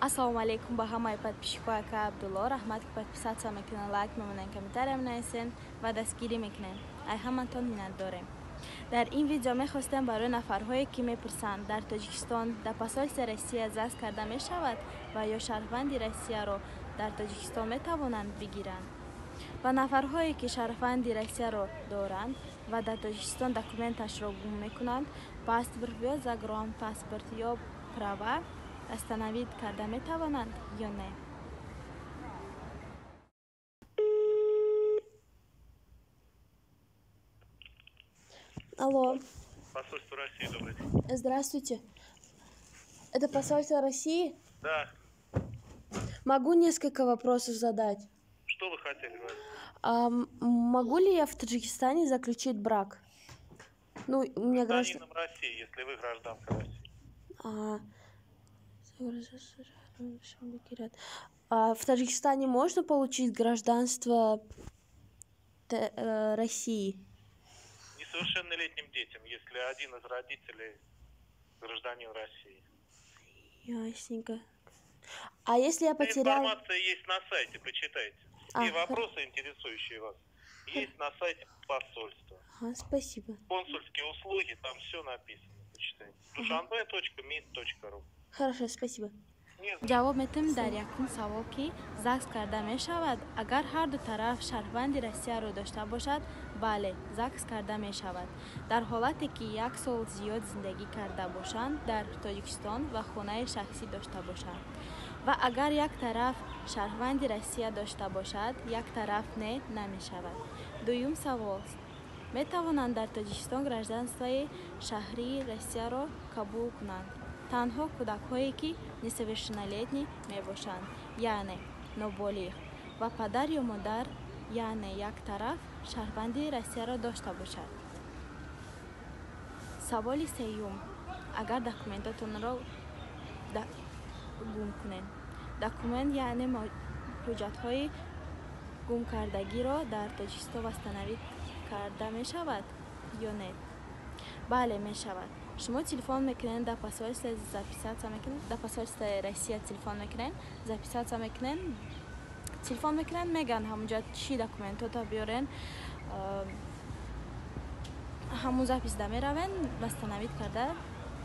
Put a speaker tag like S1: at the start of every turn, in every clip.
S1: Ассалому алейкум ба ҳамаи подписчикои Абдулло. Раҳмат ки подписатсия мекунен, лайк мемонен, комментария менависен ва дастгирӣ мекунен. Ай ҳаматон миннатдорем. Дар ин видео мехостем барои нафарҳое ки мепурсанд дар Тоҷикистон дар посольствои Россия заст карда мешавад ва ё шаҳрванди Россияро дар Тоҷикистон метавонанд бигиранд. Ва нафарҳое ки шаҳрванди Россияро доранд ва дар Тоҷикистон документашро гум мекунанд, паспорт ё загранпаспорт ё права растановид карда метавонанд ё не. Алло.
S2: Посольство России, добрый день.
S1: Здравствуйте. Это посольство России?
S2: Да.
S1: Могу несколько вопросов задать?
S2: Что вы хотели?
S1: Могу ли я в Таджикистане заключить брак? Ну, у меня
S2: гражданином России, если вы гражданка России.
S1: В Таджикистане можно получить гражданство России?
S2: Несовершеннолетним детям, если один из родителей гражданин России.
S1: Ясненько. А если я потерял...
S2: Информация есть на сайте, почитайте. Все вопросы, интересующие вас, есть на сайте посольства.
S1: Спасибо.
S2: Консульские услуги, там все написано, почитайте. dushanbe.mid.ru.
S1: Хорошо, спасибо. ҷавоб метем дар якум савол ки ЗАГС карда мешавад. Агар ҳар ду тараф шаҳрванди Россияро дошта бошад, бале, ЗАГС карда мешавад. Дар ҳолате ки 1 сол зиёд зиндагӣ карда бошанд дар Тоҷикистон ва хонаи шахсӣ дошта бошанд. Ва агар як тараф шаҳрванди Россия дошта бошад, як тараф не, намешавад. Дуюм савол. Метавонанд дар Тоҷикистон гражданствои шаҳрии Россияро қабул кунанд танҳо кӯдакҳое ки несовершеннолетни мебошанд, яъне ноболиғ ва падар ё модар, яъне як тараф шаҳрванди Россияро дошта бошад. Саволи сеюм. Агар документотонро гум кунед, документ яъне ҳуҷҷатҳои гумкардагиро дар Тоҷикистон восстановид карда мешавад ё не? Бале, мешавад. Шумо телефон мекунед дар посольство, записаться мекунед, дар посольство Россия телефон мекунед, записаться мекунед, телефон мекунед, меган ҳамунҷа чӣ документото биёрен, ҳамун записда меравен, восстановид карда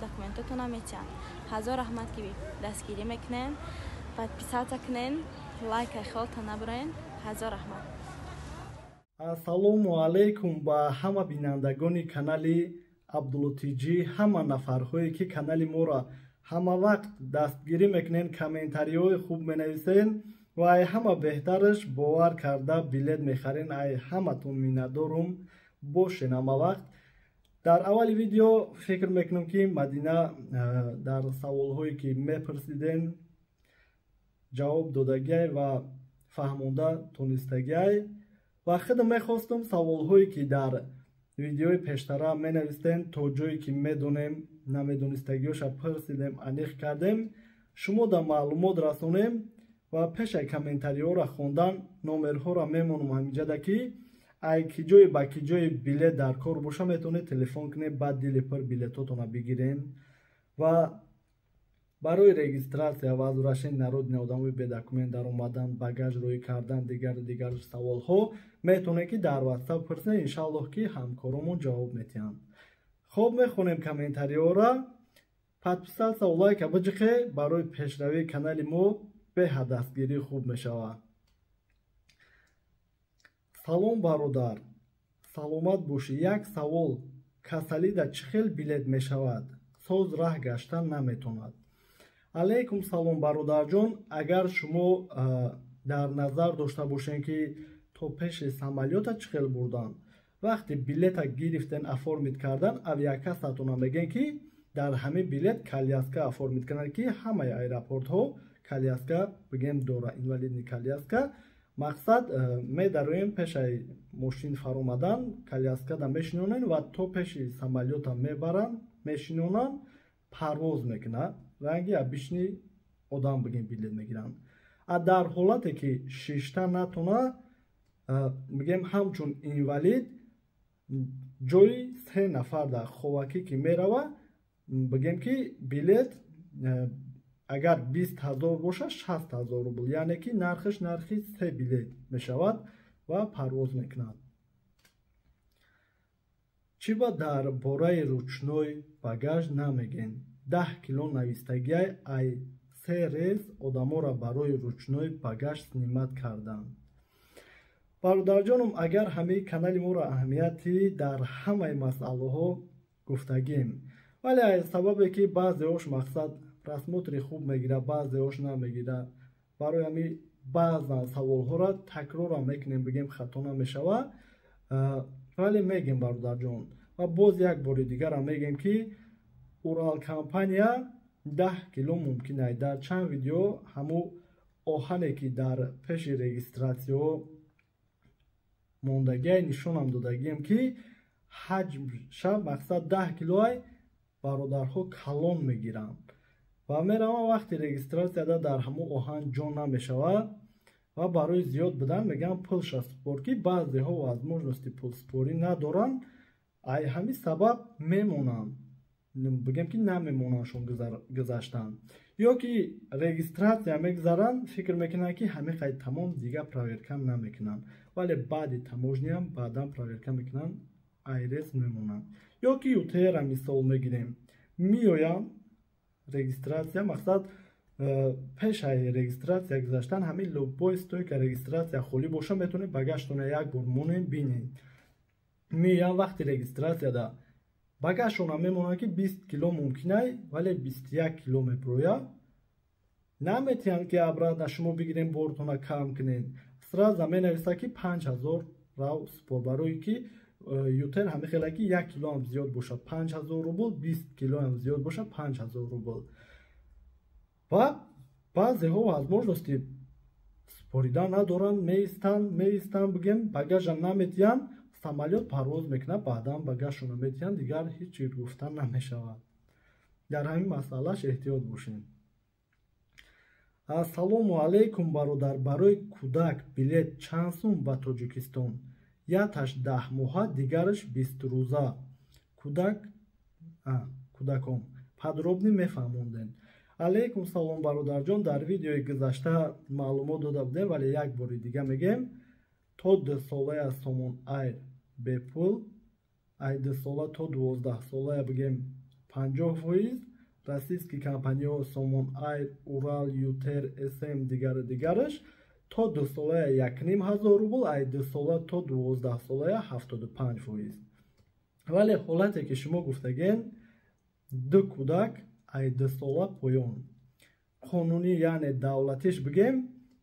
S1: документотона метиҳанд. ҳазор раҳмат ки дастгирӣ мекунед, подписаться кунед, лайкаи хелта набурен. ҳазор раҳмат.
S3: Ассалому алайкум ба ҳама бинандагони канали Абдуллотиҷӣ, ҳама нафарҳое ки канали моро ҳама вақт дастгирӣ мекунен, комментариҳои хуб менависен ва ай ҳама беҳтараш бовар карда билет мехарен. Ай ҳаматон миннатдорум бошен ҳама вақт. Дар аввали видео фикр мекунам ки Мадина дар саволҳое ки мепурсиден ҷавоб додагиай ва фаҳмонда тонистагиай ва худам мехостам саволҳое ки дар видеои пештара менавистен то ҷое ки медонем, намедонистагиёша пурсидем, аниқ кардем, шумо дар маълумот расонем ва пешай комментариҳоро хондан номерҳоро мемонам ҳаминҷада ки ай ки ҷое ба ки ҷое билет дар кор боша метавонед телефон кунед, баъд дили пур билетотона бигирен ва барои регистратсия ва возвращение народни одамои бедокумент дар омадан, багаж роӣ кардан, дигар саволҳо метавонед ки дар WhatsApp пурсед, иншаллоҳ ки ҳамкоромон ҷавоб метиҳанд. хоб, мехонем комментариҳоро. подписаться ва лайка биҷиқе барои пешравии канали мо беҳад дастгирӣ хуб мешавад. салом бародар, саломат бошӣ. Як савол. касалида чӣ хел билет мешавад? соз раҳ гаштан наметавонад. алайкум салом бародарҷон. агар шумо дар назар дошта бошем ки то пеши самолёта чӣ хел бурдан, вақти билета гирифтен оформид кардан, авиакассатона мегӯянд ки дар ҳамин билет коляска оформид кунанд ки ҳамаи аэропортҳо коляска бигем дора, инвалидни коляска. мақсад медароем пешаи мошин фаромадан коляскада мешинонанд ва то пеши самолёта мебаранд, мешинонанд, парвоз мекунанд. ранги обични одам бигем билет мегиранд. дар ҳолате ки шишта натона, бигем ҳамчун инвалид ҷои 3 нафар дар ховакӣ ки мерава, бигем ки билет агар 20,000 бошад 60,000 рубл, яъне ки нархаш нархи 3 билет мешавад ва парвоз мекунад. Чиба дар бораи ручной багаж намеген? 10 кило навистагиай ай 3 рез одаморо барои ручной багаж снимат карданд. бародарҷонум, агар ҳамаи канали моро аҳамияти дар ҳамаи масъалаҳо гуфтагем, вале сабабе ки баъзеош мақсад просмотри хуб мегира, баъзеош намегира, барои ҳамин баъзан саволҳоро такрорам мекунем, бигем хато намешава, вале мегем бародарҷон. ва боз як бори дигарам мегем ки Урал компания 10 кило мумкинай дар чанд видео ҳаму оҳане ки дар пеши регистратсияҳо мондагиай нишонам додагием ки ҳаҷмша мақсад 10 килоай бародарҳо калон мегиранд ва меравам вақти регистратсияда дар ҳаму оҳан ҷо намешава ва барои зиёд будан мегӯям пулша спор, ки баъзеҳо возможности пулспорӣ надоранд, ай ҳамин сабаб мемонанд, бигем ки намемонандшон гузаштанд, ё ки регистратсия мегузаранд, фикр мекунанд ки ҳамин қайд тамом дигар проверка намекунанд, вале баъди таможниам баъдан проверка мекунанд, айрес мемонанд. Ё ки ютера мисол мегирем, меоянд регистратсия мақсад пешаи регистратсия гузаштан ҳамин лӯбои стойка регистратсия холӣ боша, метавонед багажтона як бор монед бинед. меоянд вақти регистратсияда багажшона мемонад ки 20 кило мумкинай, вале 21 кило меброяд. наметиҳанд ки обратно шумо бигирем бортона кам кунед, сразу менависад ки 5000 рав спор, барои ки ютер ҳамихела ки 1 кило ҳам зиёд бошад 5000 рубл, 20 кило ҳам зиёд бошад 5000 рубл. ва баъзеҳо возможности споридан надоранд, меистанд бигем багажа наметиҳанд, самолёт парвоз мекунад, баъдан багажшона метиҳанд, дигар ҳеҷ чиз гуфта намешавад. дар ҳамин масъалаш эҳтиёт бошем. ассалому алайкум бародар, барои кӯдак билет чанд сум ба Тоҷикистон? Якаш 10 моҳа, дигараш 20 рӯза. кӯдакон подробнӣ мефаҳмондем. алайкум салом бародарҷон, дар видеои гузашта маълумот дода будем, вале як бори дига мегем. то 2 солая Somon Air бепул, ай 2 сола то 12 солая бигем 50%, российский компания Somon Air, Урал, Ютер, SM дигараш то 2 солая 1500 рубл, ай 2 сола то 12 солая 75%. вале ҳолате ки шумо гуфтаген 2 кӯдак ай 2 сола поён қонунӣ, яъне давлатиш бигем,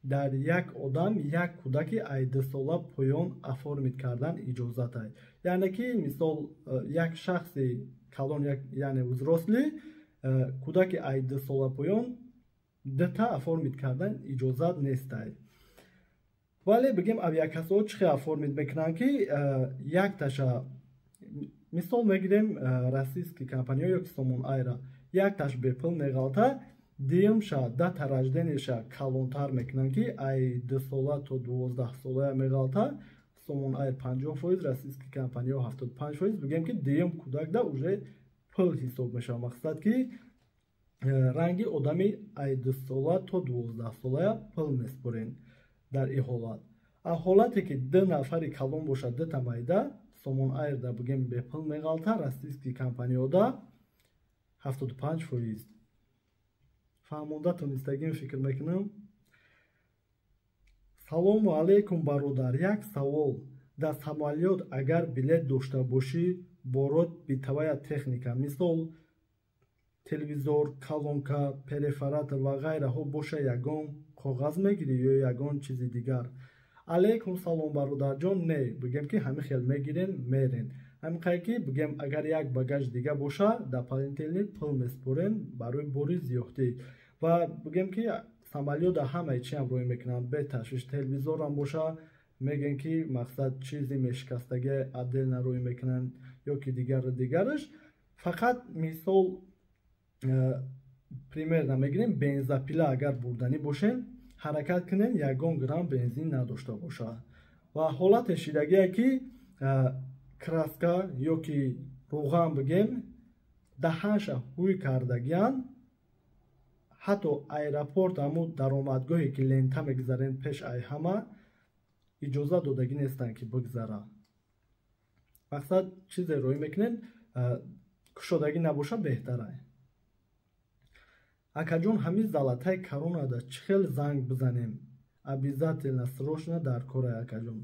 S3: дар як одам як кӯдаки ай 2 сола поён оформид кардан иҷозат ай. яъне ки мисол як шахси калон, яъне взрослӣ кӯдаки ай 2 сола поён дата оформид кардан иҷозат нестай. вале бигем авиакасоҳо чӣ хел оформид мекунанд ки якташа мисол мегирем российский компания ё ки Somon Air, якташ бепул меғалта, дуюмша дата раждениша калонтар мекунанд ки ай 2 сола то 12 солая меғалта, Somon Air 50%, российский компания 75%, бигем ки дуюм кӯдакда уже пул ҳисоб мешавад, мақсад ки ранги одами ай 2 сола то 12 солая пул меспорен. дар ин ҳолат ҳолате ки 2 нафари калон бошад, 2 тамайда Somon Air да бигем бепул меғалта, российский компанияда 75%. фаҳмонда тонистагим фикр мекунам. салому алайкум бародар, як савол. дар самолёт агар билет дошта бошӣ, борот битавая техника, мисол телевизор, колонка, перефоратор ва ғайраҳо боша, ягон коғаз мегирӣ ё ягон чизи дигар? алайкум салом бародарҷон, не, бигем ки ҳамин хел мегирен, мерен. ҳамин қайд ки бигем агар як багаж дига боша, дополнительный пул меспорен барои бори зиёдтӣ. ва бигем ки самолёда ҳамаи чиам рӯй мекунанд, беташвиш. Телевизорам боша, мегӯянд ки мақсад чизи мешикастаги отдельно рӯй мекунанд ё ки дигараш. фақат мисол примерно мегирем, бензопила агар бурданӣ бошен, ҳаракат кунен, ягон грамм бензин надошта бошад. ва ҳолате шидагие ки краска ё ки роған бигем, даҳанша ҳуй кардагиян, ҳатто аэропорт ҳамун даромадгоҳе ки лента мегзарен пеш ай ҳама иҷоза додагӣ нестанд ки бигзара. мақсад чизе рӯй мекунен кушодагӣ набоша беҳтар ай. акаҷон ҳамин залатаи коронада чӣ хел занг бизанем обязательно срочно дар кор ай акаҷон.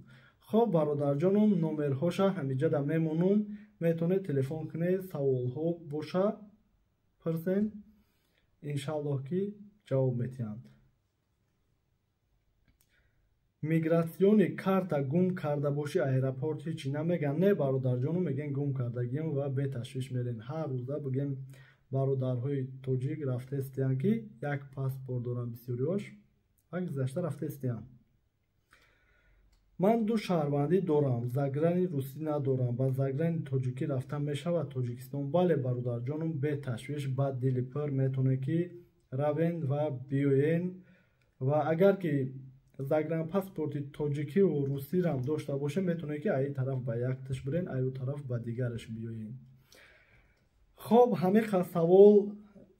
S3: хоб бародарҷонум номерҳоша ҳамиҷада мемонум, метавонед телефон кунед, саволҳо боша пурсен, иншаллоҳ ки ҷавоб метиҳанд. мигратсиони карта гум карда боши аэропорт ҳечи намеган? Не бародарҷонум, мегӯем гум кардагиам ва беташвиш мерем. ҳар рӯза бигӯем бародарҳои тоҷик рафтаистиянд ки як паспорт доранд бисёриҳош ва гузашта рафтаистиянд. ман ду шаҳрвандӣ дорам, заграни русӣ надорам, ба заграни тоҷикӣ рафтан мешавад тоҷикистон? Бале бародарҷонум, беташвиш, ба дили пур метавонед ки равен ва биёен ва агар ки загран паспорти тоҷикиву русирам дошта бошем, метавонед ки аи тараф ба якташ бирен, аю тараф ба дигараш биёен. хоб ҳамиқа савол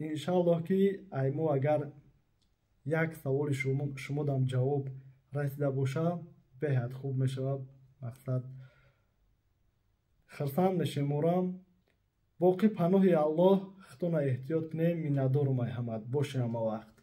S3: иншаллоҳ ки айму агар як саволи шумодам ҷавоб расида боша беҳад хуб мешавад. мақсад хирсанд мешуморам. боқӣ паноҳи аллоҳ. худтона эҳтиёт кунем. миннатдорум ай ҳамат. бошем ҳама вақт.